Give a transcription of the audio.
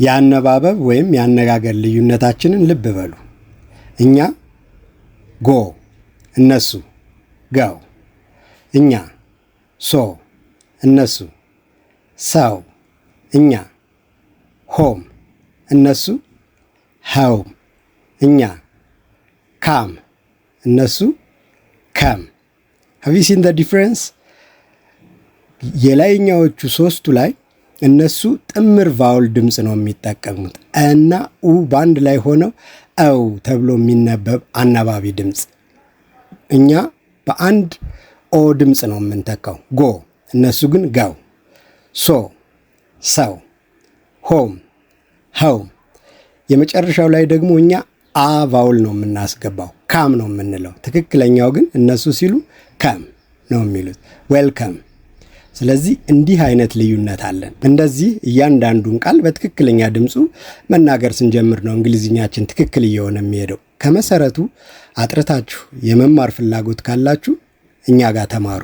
የአነባበብ ወይም የአነጋገር ልዩነታችንን ልብ በሉ። እኛ ጎ፣ እነሱ ጋው። እኛ ሶ፣ እነሱ ሳው። እኛ ሆም፣ እነሱ ሃውም። እኛ ካም፣ እነሱ ከም። have you seen the difference? የላይኛዎቹ ሶስቱ ላይ እነሱ ጥምር ቫውል ድምፅ ነው የሚጠቀሙት እና ኡ ባንድ ላይ ሆነው አው ተብሎ የሚነበብ አናባቢ ድምፅ። እኛ በአንድ ኦ ድምፅ ነው የምንተካው ጎ፣ እነሱ ግን ጋው። ሶ ሰው፣ ሆም ሃውም። የመጨረሻው ላይ ደግሞ እኛ አ ቫውል ነው የምናስገባው ካም ነው የምንለው። ትክክለኛው ግን እነሱ ሲሉ ከም ነው የሚሉት ዌልከም። ስለዚህ እንዲህ አይነት ልዩነት አለን። እንደዚህ እያንዳንዱን ቃል በትክክለኛ ድምፁ መናገር ስንጀምር ነው እንግሊዝኛችን ትክክል እየሆነ የሚሄደው። ከመሰረቱ አጥርታችሁ የመማር ፍላጎት ካላችሁ እኛ ጋር ተማሩ።